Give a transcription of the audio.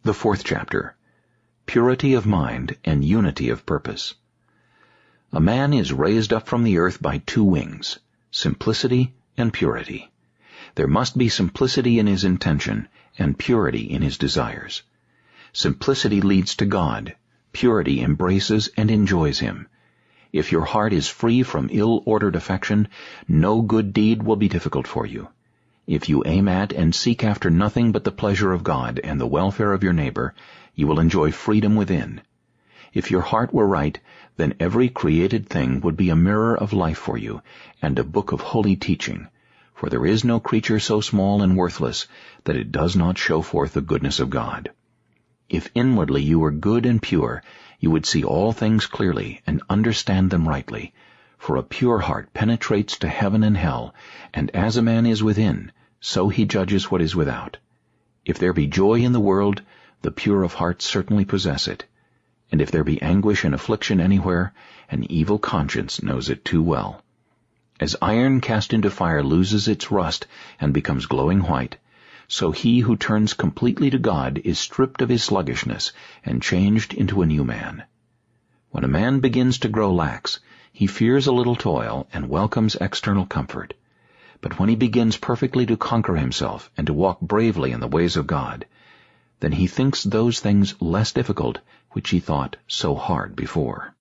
The 4th chapter, Purity of Mind and Unity of Purpose. A man is raised up from the earth by 2 wings, simplicity and purity. There must be simplicity in his intention and purity in his desires. Simplicity leads to God. Purity embraces and enjoys Him. If your heart is free from ill-ordered affection, no good deed will be difficult for you. If you aim at and seek after nothing but the pleasure of God and the welfare of your neighbor, you will enjoy freedom within. If your heart were right, then every created thing would be a mirror of life for you and a book of holy teaching, for there is no creature so small and worthless that it does not show forth the goodness of God. If inwardly you were good and pure, you would see all things clearly and understand them rightly, for a pure heart penetrates to heaven and hell, and as a man is within, so he judges what is without. If there be joy in the world, the pure of heart certainly possess it. And if there be anguish and affliction anywhere, an evil conscience knows it too well. As iron cast into fire loses its rust and becomes glowing white, so he who turns completely to God is stripped of his sluggishness and changed into a new man. When a man begins to grow lax, he fears a little toil and welcomes external comfort. But when he begins perfectly to conquer himself and to walk bravely in the ways of God, then he thinks those things less difficult which he thought so hard before.